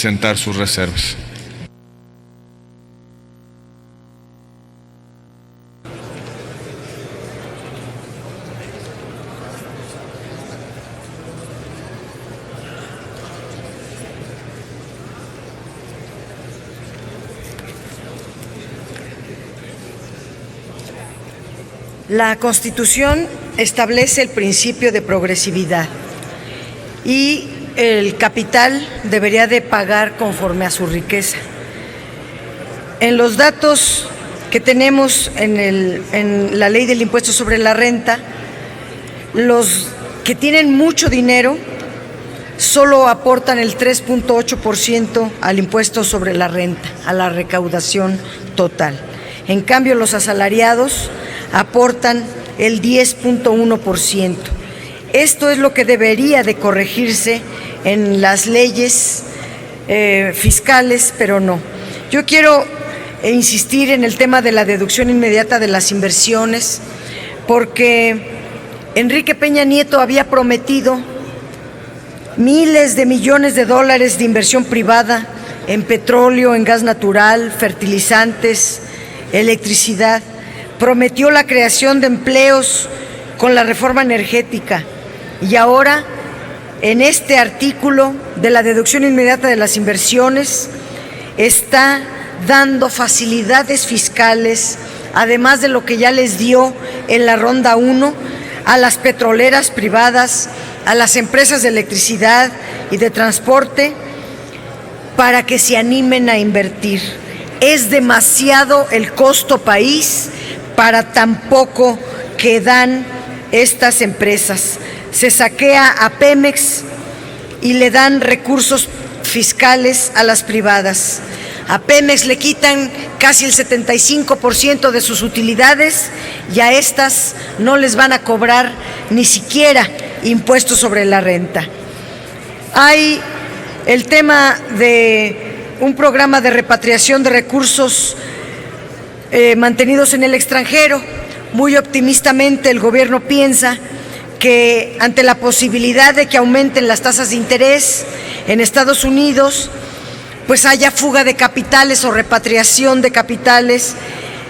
presentar sus reservas. La Constitución establece el principio de progresividad y el capital debería de pagar conforme a su riqueza. En los datos que tenemos en la ley del impuesto sobre la renta, los que tienen mucho dinero solo aportan el 3.8% al impuesto sobre la renta, a la recaudación total. En cambio, los asalariados aportan el 10.1%. Esto es lo que debería de corregirse en las leyes fiscales, pero no. Yo quiero insistir en el tema de la deducción inmediata de las inversiones, porque Enrique Peña Nieto había prometido miles de millones de dólares de inversión privada en petróleo, en gas natural, fertilizantes, electricidad. Prometió la creación de empleos con la reforma energética y ahora en este artículo de la deducción inmediata de las inversiones está dando facilidades fiscales, además de lo que ya les dio en la ronda 1, a las petroleras privadas, a las empresas de electricidad y de transporte, para que se animen a invertir. Es demasiado el costo país para tan poco que dan estas empresas. Se saquea a Pemex y le dan recursos fiscales a las privadas. A Pemex le quitan casi el 75% de sus utilidades y a estas no les van a cobrar ni siquiera impuestos sobre la renta. Hay el tema de un programa de repatriación de recursos mantenidos en el extranjero. Muy optimistamente el gobierno piensa que ante la posibilidad de que aumenten las tasas de interés en Estados Unidos, pues haya fuga de capitales o repatriación de capitales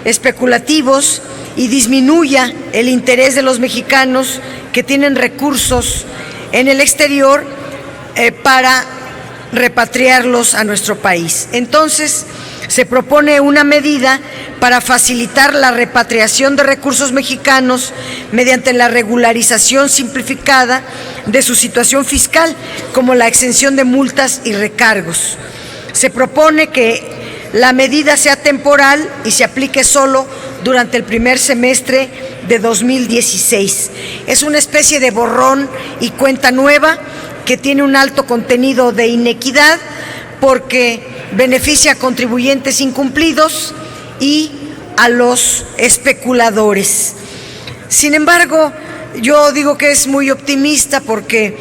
especulativos y disminuya el interés de los mexicanos que tienen recursos en el exterior para repatriarlos a nuestro país. Entonces, se propone una medida para facilitar la repatriación de recursos mexicanos mediante la regularización simplificada de su situación fiscal, como la exención de multas y recargos. Se propone que la medida sea temporal y se aplique solo durante el primer semestre de 2016. Es una especie de borrón y cuenta nueva que tiene un alto contenido de inequidad porque beneficia a contribuyentes incumplidos y a los especuladores. Sin embargo, yo digo que es muy optimista porque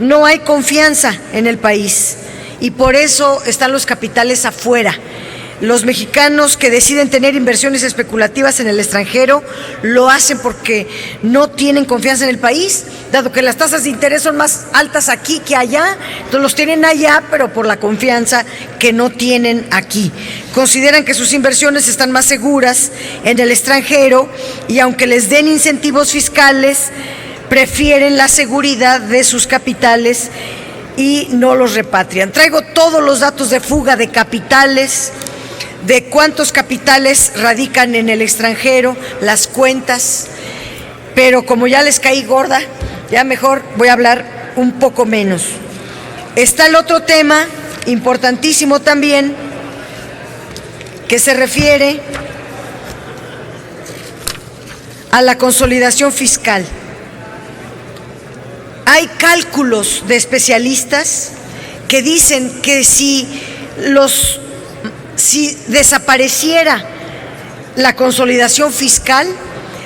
no hay confianza en el país y por eso están los capitales afuera. Los mexicanos que deciden tener inversiones especulativas en el extranjero lo hacen porque no tienen confianza en el país, dado que las tasas de interés son más altas aquí que allá, entonces los tienen allá, pero por la confianza que no tienen aquí. Consideran que sus inversiones están más seguras en el extranjero y aunque les den incentivos fiscales, prefieren la seguridad de sus capitales y no los repatrian. Traigo todos los datos de fuga de capitales, de cuántos capitales radican en el extranjero, las cuentas, pero como ya les caí gorda, ya mejor voy a hablar un poco menos. Está el otro tema importantísimo también, que se refiere a la consolidación fiscal. Hay cálculos de especialistas que dicen que si desapareciera la consolidación fiscal,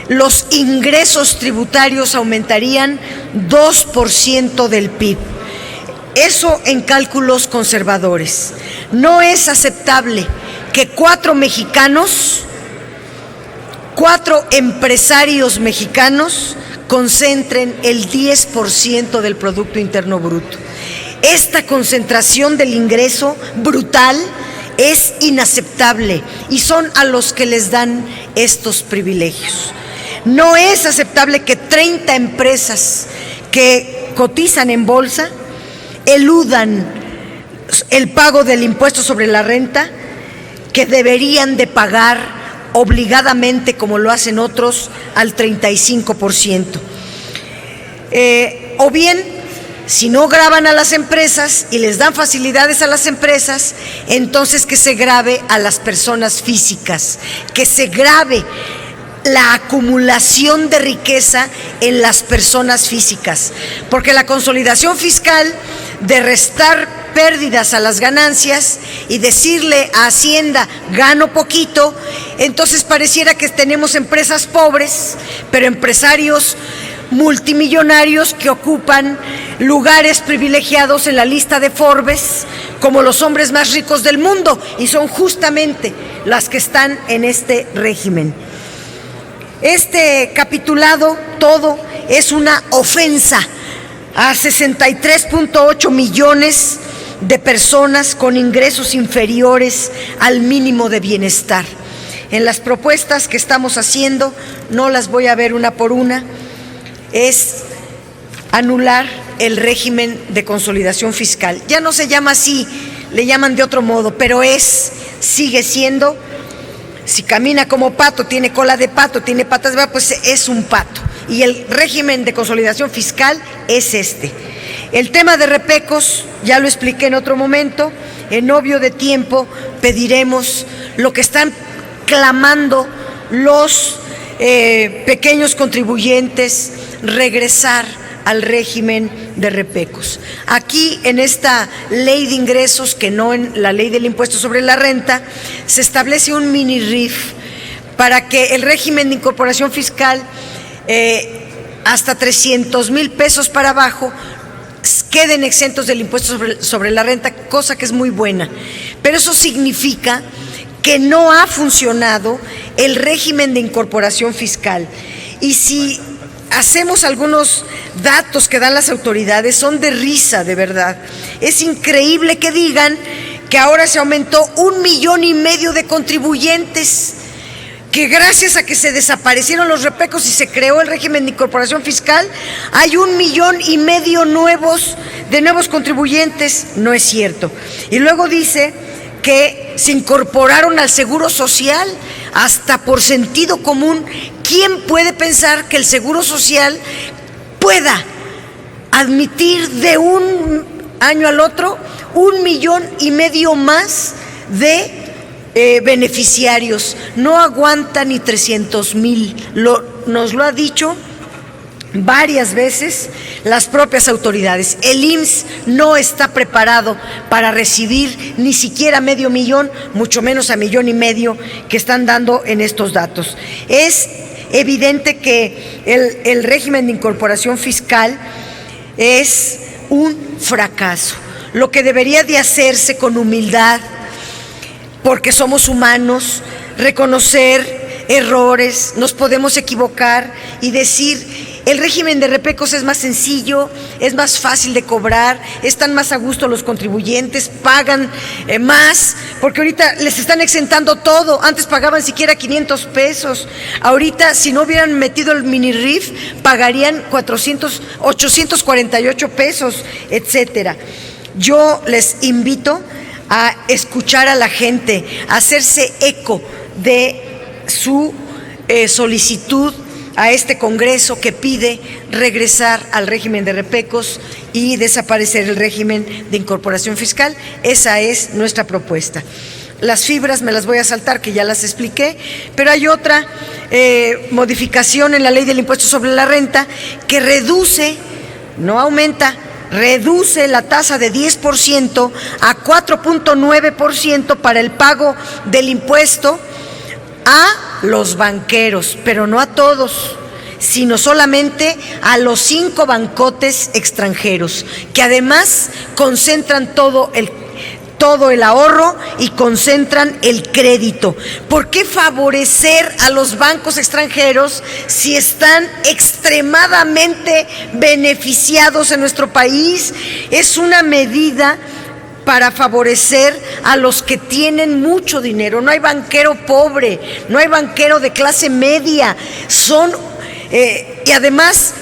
los ingresos tributarios aumentarían 2% del PIB. Eso en cálculos conservadores. No es aceptable que 4 empresarios mexicanos concentren el 10% del Producto Interno Bruto. Esta concentración del ingreso brutal es inaceptable y son a los que les dan estos privilegios. No es aceptable que 30 empresas que cotizan en bolsa eludan el pago del impuesto sobre la renta que deberían de pagar obligadamente, como lo hacen otros, al 35%. O bien, si no gravan a las empresas y les dan facilidades a las empresas, entonces que se grave a las personas físicas, que se grave la acumulación de riqueza en las personas físicas, porque la consolidación fiscal de restar pérdidas a las ganancias y decirle a Hacienda gano poquito, entonces pareciera que tenemos empresas pobres, pero empresarios multimillonarios que ocupan lugares privilegiados en la lista de Forbes como los hombres más ricos del mundo, y son justamente las que están en este régimen. Este capitulado todo es una ofensa a 63.8 millones de personas con ingresos inferiores al mínimo de bienestar. En las propuestas que estamos haciendo, no las voy a ver una por una, es anular el régimen de consolidación fiscal. Ya no se llama así, le llaman de otro modo, pero sigue siendo, si camina como pato, tiene cola de pato, tiene patas de pato, pues es un pato. Y el régimen de consolidación fiscal es este. El tema de repecos, ya lo expliqué en otro momento, en obvio de tiempo pediremos lo que están clamando los pequeños contribuyentes, regresar al régimen de repecos. Aquí en esta ley de ingresos, que no en la ley del impuesto sobre la renta, se establece un mini RIF para que el régimen de incorporación fiscal hasta 300,000 pesos para abajo queden exentos del impuesto sobre la renta, cosa que es muy buena. Pero eso significa que no ha funcionado el régimen de incorporación fiscal. Y si hacemos algunos datos que dan las autoridades, son de risa, de verdad. Es increíble que digan que ahora se aumentó 1,5 millones de contribuyentes, que gracias a que se desaparecieron los repecos y se creó el régimen de incorporación fiscal, hay 1,5 millones de nuevos contribuyentes. No es cierto. Y luego dice que se incorporaron al Seguro Social, hasta por sentido común. ¿Quién puede pensar que el Seguro Social pueda admitir de un año al otro 1,5 millones más de beneficiarios? No aguanta ni 300,000. Nos lo ha dicho varias veces las propias autoridades. El IMSS no está preparado para recibir ni siquiera 500,000, mucho menos a 1,5 millones que están dando en estos datos. Es evidente que el régimen de incorporación fiscal es un fracaso. Lo que debería de hacerse con humildad, porque somos humanos, reconocer errores, nos podemos equivocar y decir: el régimen de repecos es más sencillo, es más fácil de cobrar, están más a gusto los contribuyentes, pagan más, porque ahorita les están exentando todo. Antes pagaban siquiera 500 pesos, ahorita si no hubieran metido el mini RIF pagarían 848 pesos, etcétera. Yo les invito a escuchar a la gente, a hacerse eco de su solicitud a este Congreso que pide regresar al régimen de repecos y desaparecer el régimen de incorporación fiscal. Esa es nuestra propuesta. Las fibras me las voy a saltar, que ya las expliqué, pero hay otra modificación en la ley del impuesto sobre la renta que reduce, no aumenta, reduce la tasa de 10% a 4.9% para el pago del impuesto a los banqueros, pero no a todos, sino solamente a los 5 bancotes extranjeros, que además concentran todo todo el ahorro y concentran el crédito. ¿Por qué favorecer a los bancos extranjeros si están extremadamente beneficiados en nuestro país? Es una medida para favorecer a los que tienen mucho dinero. No hay banquero pobre, no hay banquero de clase media. Y además,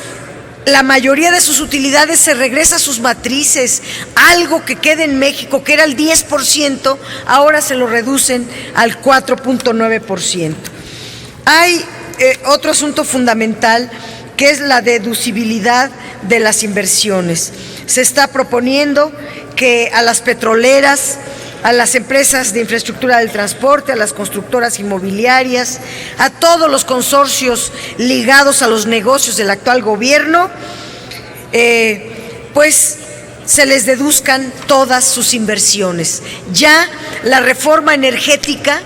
la mayoría de sus utilidades se regresa a sus matrices. Algo que queda en México, que era el 10%, ahora se lo reducen al 4.9%. Hay otro asunto fundamental, que es la deducibilidad de las inversiones. Se está proponiendo que a las petroleras, a las empresas de infraestructura del transporte, a las constructoras inmobiliarias, a todos los consorcios ligados a los negocios del actual gobierno, pues se les deduzcan todas sus inversiones. Ya la reforma energética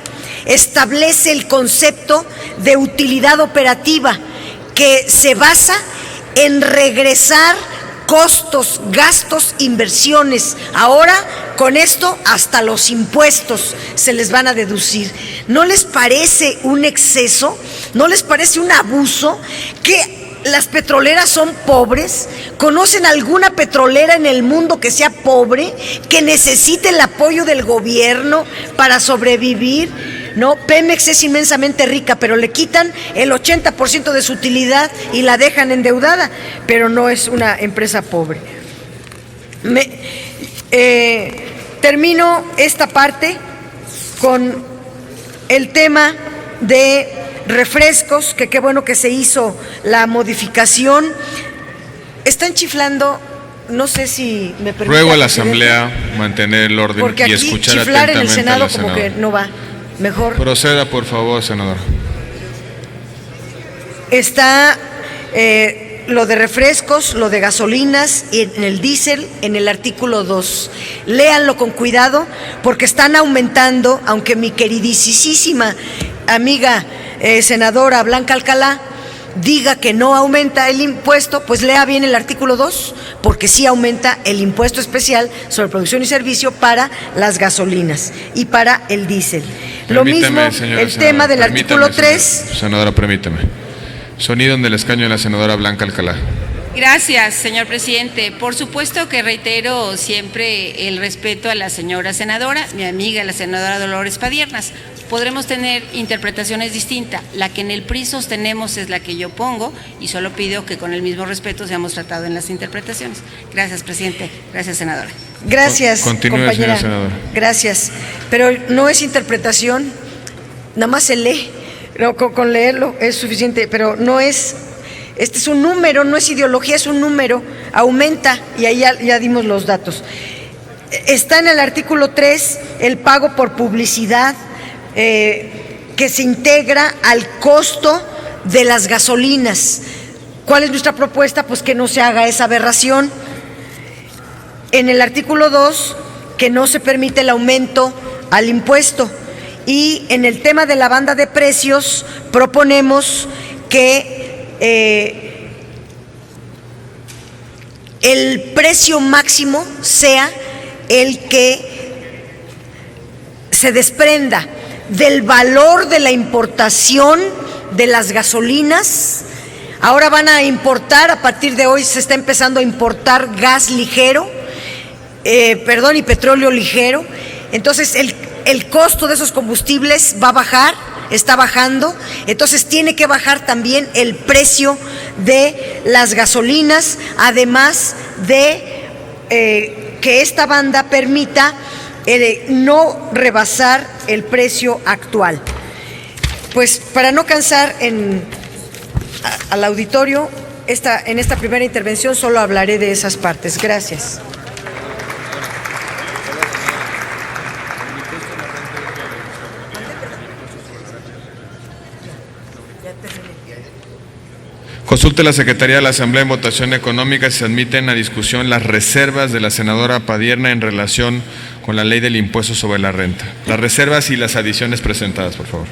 establece el concepto de utilidad operativa, que se basa en regresar costos, gastos, inversiones. Ahora, con esto, hasta los impuestos se les van a deducir. ¿No les parece un exceso? ¿No les parece un abuso que las petroleras son pobres? ¿Conocen alguna petrolera en el mundo que sea pobre, que necesite el apoyo del gobierno para sobrevivir? No, Pemex es inmensamente rica, pero le quitan el 80% de su utilidad y la dejan endeudada, pero no es una empresa pobre. Termino esta parte con el tema de refrescos, que qué bueno que se hizo la modificación. Están chiflando, no sé si me permite. Ruego a la Asamblea mantener el orden porque y aquí escuchar chiflar en el atentamente Senado a la como que senadora. no va. Mejor. Proceda, por favor, senador. Está lo de refrescos, lo de gasolinas y en el diésel en el artículo 2. Léanlo con cuidado porque están aumentando, aunque mi queridísima amiga senadora Blanca Alcalá diga que no aumenta el impuesto, pues lea bien el artículo 2, porque sí aumenta el impuesto especial sobre producción y servicio para las gasolinas y para el diésel. Lo mismo el tema del artículo 3. Senadora, permítame. Sonido en el escaño de la senadora Blanca Alcalá. Gracias, señor presidente. Por supuesto que reitero siempre el respeto a la señora senadora, mi amiga la senadora Dolores Padiernas. Podremos tener interpretaciones distintas. La que en el PRI sostenemos es la que yo pongo y solo pido que con el mismo respeto seamos tratados en las interpretaciones. Gracias, presidente. Gracias, senadora. Gracias, Continúe, compañera. señora senadora. Gracias. Pero no es interpretación, nada más se lee. No, con leerlo es suficiente, pero no es. Este es un número, no es ideología, es un número, aumenta y ahí ya dimos los datos. Está en el artículo 3 el pago por publicidad que se integra al costo de las gasolinas. ¿Cuál es nuestra propuesta? Pues que no se haga esa aberración. En el artículo 2, que no se permite el aumento al impuesto. Y en el tema de la banda de precios proponemos que el precio máximo sea el que se desprenda del valor de la importación de las gasolinas. Ahora van a importar, a partir de hoy se está empezando a importar gas ligero, y petróleo ligero. Entonces el costo de esos combustibles va a bajar, está bajando, entonces tiene que bajar también el precio de las gasolinas, además de que esta banda permita no rebasar el precio actual. Pues para no cansar al auditorio, en esta primera intervención solo hablaré de esas partes. Gracias. Consulte la Secretaría de la Asamblea en votación económica si se admiten a discusión las reservas de la senadora Padierna en relación con la ley del impuesto sobre la renta. Las reservas y las adiciones presentadas, por favor.